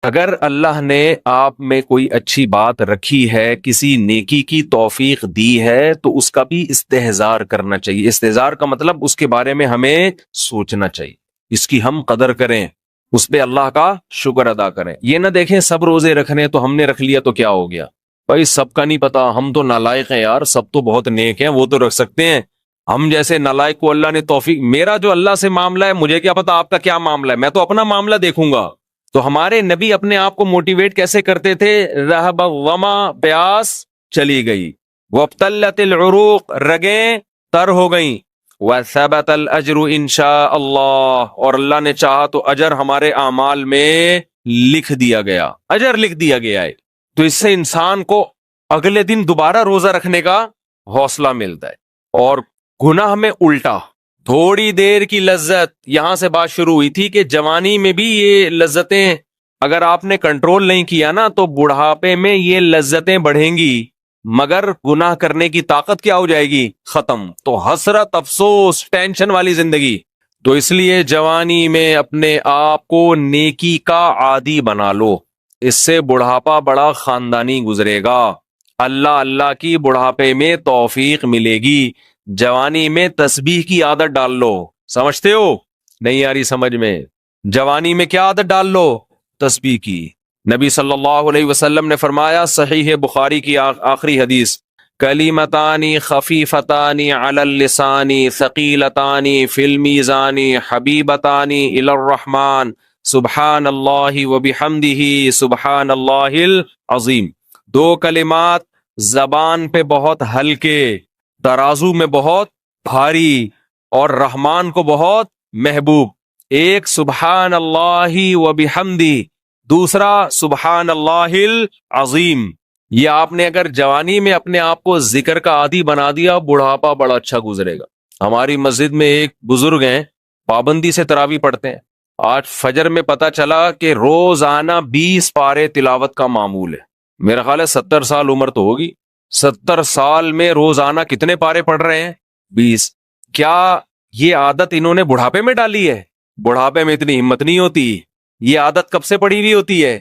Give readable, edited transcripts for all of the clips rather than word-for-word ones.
اگر اللہ نے آپ میں کوئی اچھی بات رکھی ہے، کسی نیکی کی توفیق دی ہے، تو اس کا بھی استحضار کرنا چاہیے۔ استحضار کا مطلب اس کے بارے میں ہمیں سوچنا چاہیے، اس کی ہم قدر کریں، اس پہ اللہ کا شکر ادا کریں۔ یہ نہ دیکھیں سب روزے رکھنے تو ہم نے رکھ لیا تو کیا ہو گیا، بھائی سب کا نہیں پتا، ہم تو نالائق ہیں یار، سب تو بہت نیک ہیں، وہ تو رکھ سکتے ہیں، ہم جیسے نالائق کو اللہ نے توفیق۔ میرا جو اللہ سے معاملہ ہے، مجھے کیا پتا آپ کا کیا معاملہ ہے، میں تو اپنا معاملہ دیکھوں گا۔ تو ہمارے نبی اپنے آپ کو موٹیویٹ کیسے کرتے تھے؟ رہب وما، پیاس چلی گئی، وابتلت العروق، رگیں تر ہو گئیں، وثبت الاجر انشاء اللہ، اور اللہ نے چاہا تو اجر ہمارے اعمال میں لکھ دیا گیا، اجر لکھ دیا گیا ہے۔ تو اس سے انسان کو اگلے دن دوبارہ روزہ رکھنے کا حوصلہ ملتا ہے۔ اور گناہ میں الٹا، تھوڑی دیر کی لذت، یہاں سے بات شروع ہوئی تھی کہ جوانی میں بھی یہ لذتیں اگر آپ نے کنٹرول نہیں کیا نا تو بڑھاپے میں یہ لذتیں بڑھیں گی، مگر گناہ کرنے کی طاقت کیا ہو جائے گی؟ ختم۔ تو حسرت، افسوس، ٹینشن والی زندگی۔ تو اس لیے جوانی میں اپنے آپ کو نیکی کا عادی بنا لو، اس سے بڑھاپا بڑا خاندانی گزرے گا، اللہ اللہ کی بڑھاپے میں توفیق ملے گی۔ جوانی میں تسبیح کی عادت ڈال لو، سمجھتے ہو؟ نہیں آ رہی سمجھ میں؟ جوانی میں کیا عادت ڈال لو؟ تسبیح کی۔ نبی صلی اللہ علیہ وسلم نے فرمایا، صحیح بخاری کی آخری حدیث، کلیمتانی خفیفتانی علی اللسانی ثقیلتانی فی المیزان حبیبتانی الی الرحمن سبحان اللہ وبحمدہ سبحان اللہ العظیم۔ دو کلمات زبان پہ بہت ہلکے، ترازو میں بہت بھاری، اور رحمان کو بہت محبوب۔ ایک سبحان اللہ وبحمدہ، دوسرا سبحان اللہ العظیم۔ یہ آپ نے اگر جوانی میں اپنے آپ کو ذکر کا عادی بنا دیا، بڑھاپا بڑا اچھا گزرے گا۔ ہماری مسجد میں ایک بزرگ ہیں، پابندی سے تراویح پڑھتے ہیں، آج فجر میں پتا چلا کہ روزانہ 20 پارے تلاوت کا معمول ہے۔ میرا خیال ہے 70 سال عمر تو ہوگی، 70 سال میں روزانہ کتنے پارے پڑھ رہے ہیں؟ 20۔ کیا یہ عادت انہوں نے بڑھاپے میں ڈالی ہے؟ بڑھاپے میں اتنی ہمت نہیں ہوتی، یہ عادت کب سے پڑی ہوئی ہوتی ہے؟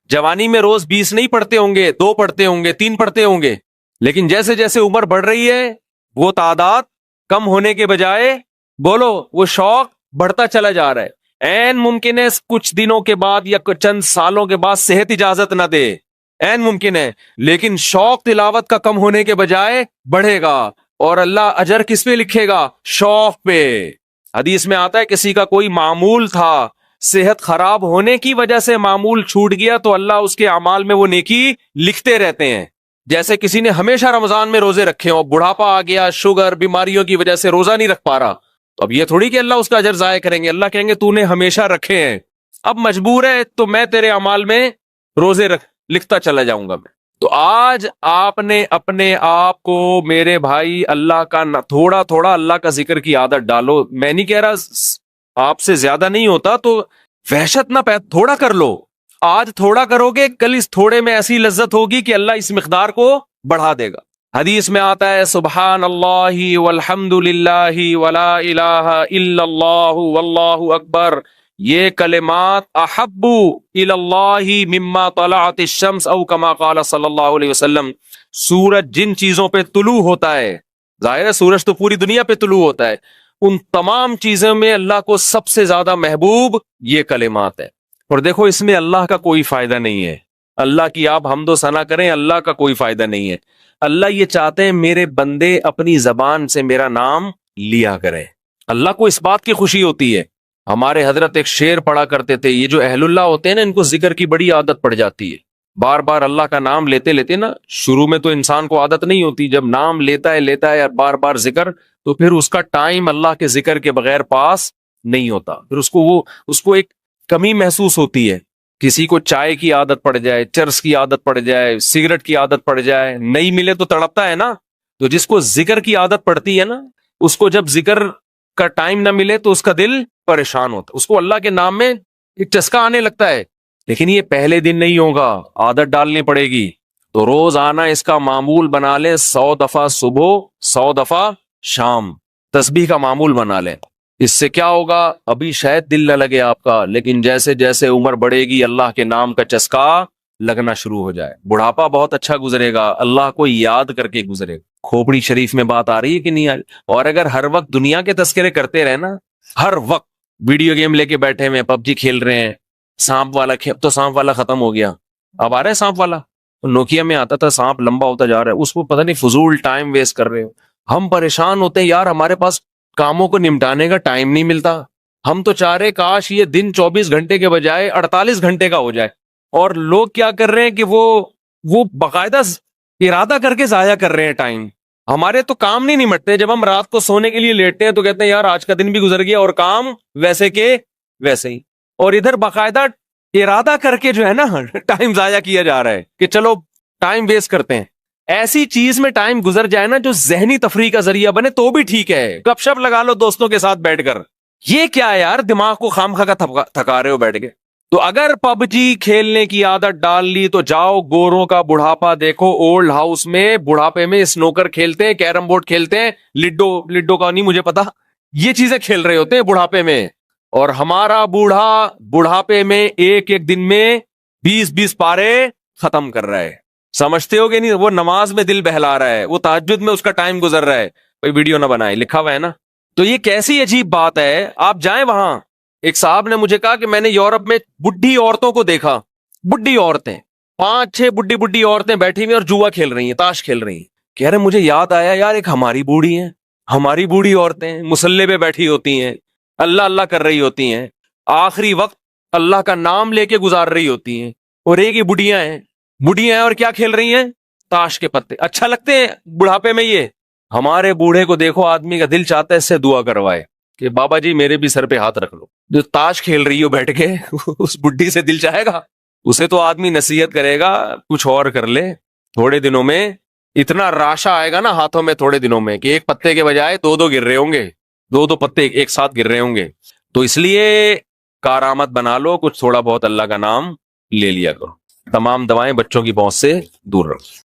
جوانی میں روز 20 نہیں پڑھتے ہوں گے، 2 پڑھتے ہوں گے، 3 پڑھتے ہوں گے، لیکن جیسے جیسے عمر بڑھ رہی ہے وہ تعداد کم ہونے کے بجائے، بولو، وہ شوق بڑھتا چلا جا رہا ہے۔ عین ممکن ہے کچھ دنوں کے بعد یا چند سالوں کے بعد صحت اجازت نہ دے، عین ممکن ہے، لیکن شوق تلاوت کا کم ہونے کے بجائے بڑھے گا، اور اللہ اجر کس پہ لکھے گا؟ شوق پہ۔ حدیث میں آتا ہے کسی کا کوئی معمول تھا، صحت خراب ہونے کی وجہ سے معمول چھوٹ گیا تو اللہ اس کے اعمال میں وہ نیکی لکھتے رہتے ہیں۔ جیسے کسی نے ہمیشہ رمضان میں روزے رکھے ہوں، بڑھاپا آ گیا، شوگر، بیماریوں کی وجہ سے روزہ نہیں رکھ پا رہا، تو اب یہ تھوڑی کہ اللہ اس کا اجر ضائع کریں گے، اللہ کہیں گے تو نے ہمیشہ رکھے ہیں، اب مجبور ہے تو میں تیرے اعمال میں روزے لکھتا چلا جاؤں گا میں۔ تو آج آپ نے اپنے آپ کو، میرے بھائی، اللہ کا تھوڑا تھوڑا اللہ کا ذکر کی عادت ڈالو۔ میں نہیں کہہ رہا آپ سے زیادہ نہیں ہوتا تو وحشت نہ تھوڑا کر لو، آج تھوڑا کرو گے، کل اس تھوڑے میں ایسی لذت ہوگی کہ اللہ اس مقدار کو بڑھا دے گا۔ حدیث میں آتا ہے سبحان اللہ والحمد للہ ولا الہ الا اللہ واللہ اکبر، یہ کلمات احب الی اللہ مما طلعت الشمس، او کما قال صلی اللہ علیہ وسلم۔ سورج جن چیزوں پہ طلوع ہوتا ہے، ظاہر ہے سورج تو پوری دنیا پہ طلوع ہوتا ہے، ان تمام چیزوں میں اللہ کو سب سے زیادہ محبوب یہ کلمات ہے۔ اور دیکھو اس میں اللہ کا کوئی فائدہ نہیں ہے، اللہ کی آپ حمد و ثنا کریں، اللہ کا کوئی فائدہ نہیں ہے۔ اللہ یہ چاہتے ہیں میرے بندے اپنی زبان سے میرا نام لیا کریں، اللہ کو اس بات کی خوشی ہوتی ہے۔ ہمارے حضرت ایک شعر پڑھا کرتے تھے، یہ جو اہل اللہ ہوتے ہیں نا، ان کو ذکر کی بڑی عادت پڑ جاتی ہے، بار بار اللہ کا نام لیتے لیتے نا، شروع میں تو انسان کو عادت نہیں ہوتی، جب نام لیتا ہے بار بار ذکر، تو پھر اس کا ٹائم اللہ کے ذکر کے بغیر پاس نہیں ہوتا، پھر اس کو ایک کمی محسوس ہوتی ہے۔ کسی کو چائے کی عادت پڑ جائے، چرس کی عادت پڑ جائے، سگریٹ کی عادت پڑ جائے، نہیں ملے تو تڑپتا ہے نا۔ تو جس کو ذکر کی عادت پڑتی ہے نا، اس کو جب ذکر کا ٹائم نہ ملے تو اس کا دل پریشان ہوتا، اس کو اللہ کے نام میں ایک چسکا آنے لگتا ہے۔ لیکن یہ پہلے دن نہیں ہوگا، عادت ڈالنی پڑے گی۔ تو روز آنا اس کا معمول بنا لیں، 100 دفعہ صبح، 100 دفعہ شام، تسبیح کا معمول بنا لیں۔ اس سے کیا ہوگا؟ ابھی شاید دل نہ لگے آپ کا، لیکن جیسے جیسے عمر بڑھے گی اللہ کے نام کا چسکا لگنا شروع ہو جائے، بڑھاپا بہت اچھا گزرے گا، اللہ کو یاد کر کے گزرے گا۔ کھوپڑی شریف میں بات آ رہی ہے کہ نہیں آ رہی؟ اور اگر ہر وقت دنیا کے تذکرے کرتے رہے نا، ہر وقت ویڈیو گیم لے کے بیٹھے ہوئے، پب جی کھیل رہے ہیں، سانپ والا تو سانپ والا ختم ہو گیا، اب آ رہا ہے سانپ والا، نوکیا میں آتا تھا سانپ لمبا ہوتا جا رہا ہے، اس کو پتہ نہیں فضول ٹائم ویسٹ کر رہے ہو۔ ہم پریشان ہوتے ہیں یار، ہمارے پاس کاموں کو نمٹانے کا ٹائم نہیں ملتا، ہم تو چاہ رہے کاش یہ دن 24 گھنٹے کے بجائے 48 گھنٹے کا ہو جائے، اور لوگ کیا کر رہے ہیں کہ وہ باقاعدہ ارادہ کر کے ضائع کر رہے ہیں ٹائم۔ ہمارے تو کام نہیں نمٹتے، جب ہم رات کو سونے کے لیے لیٹتے ہیں تو کہتے ہیں یار آج کا دن بھی گزر گیا اور کام ویسے کے ویسے ہی، اور ادھر باقاعدہ ارادہ کر کے جو ہے نا ٹائم ضائع کیا جا رہا ہے کہ چلو ٹائم ویسٹ کرتے ہیں۔ ایسی چیز میں ٹائم گزر جائے نا جو ذہنی تفریح کا ذریعہ بنے تو بھی ٹھیک ہے، گپ شپ لگا لو دوستوں کے ساتھ بیٹھ کر، یہ کیا ہے یار دماغ کو خام خا کا تھکا رہے ہو بیٹھ کے۔ تو اگر پب جی کھیلنے کی عادت ڈال لی تو جاؤ گوروں کا بڑھاپا دیکھو، اولڈ ہاؤس میں بڑھاپے میں سنوکر کھیلتے ہیں، کیرم بورڈ کھیلتے ہیں، لڈو کا نہیں مجھے پتا، یہ چیزیں کھیل رہے ہوتے ہیں بڑھاپے میں، اور ہمارا بوڑھا بڑھاپے میں ایک ایک دن میں 20 پارے ختم کر رہا ہے۔ سمجھتے ہو کہ نہیں؟ وہ نماز میں دل بہلا رہا ہے، وہ تہجد میں اس کا ٹائم گزر رہا ہے، کوئی ویڈیو نہ بنائے، لکھا ہوا ہے نا۔ تو یہ کیسی عجیب بات ہے، آپ جائیں وہاں۔ ایک صاحب نے مجھے کہا کہ میں نے یورپ میں بڈھی عورتوں کو دیکھا، بڈھی عورتیں 5-6 بڈھی عورتیں بیٹھی ہوئی اور جوا کھیل رہی ہیں، تاش کھیل رہی ہیں۔ کہہ رہے مجھے یاد آیا یار ایک ہماری بوڑھی ہیں، ہماری بوڑھی عورتیں مصلے پہ بیٹھی ہوتی ہیں، اللہ اللہ کر رہی ہوتی ہیں، آخری وقت اللہ کا نام لے کے گزار رہی ہوتی ہیں، اور ایک ہی بڑھیاں ہیں اور کیا کھیل رہی ہیں؟ تاش کے پتے۔ اچھا لگتے ہیں بڑھاپے میں یہ؟ ہمارے بوڑھے کو دیکھو، آدمی کا دل چاہتا ہے اس سے دعا کروائے کہ بابا جی میرے بھی سر پہ ہاتھ رکھ لو۔ جو تاش کھیل رہی ہو بیٹھ کے اس بڈھی سے دل چاہے گا؟ اسے تو آدمی نصیحت کرے گا کچھ اور کر لے، تھوڑے دنوں میں اتنا راشا آئے گا نا ہاتھوں میں، تھوڑے دنوں میں کہ ایک پتے کے بجائے 2 گر رہے ہوں گے، 2 پتے ایک ساتھ گر رہے ہوں گے۔ تو اس لیے کارآمد بنا لو، کچھ تھوڑا بہت اللہ کا نام لے لیا کرو، تمام دوائیں بچوں کی پہنچ سے دور رکھو۔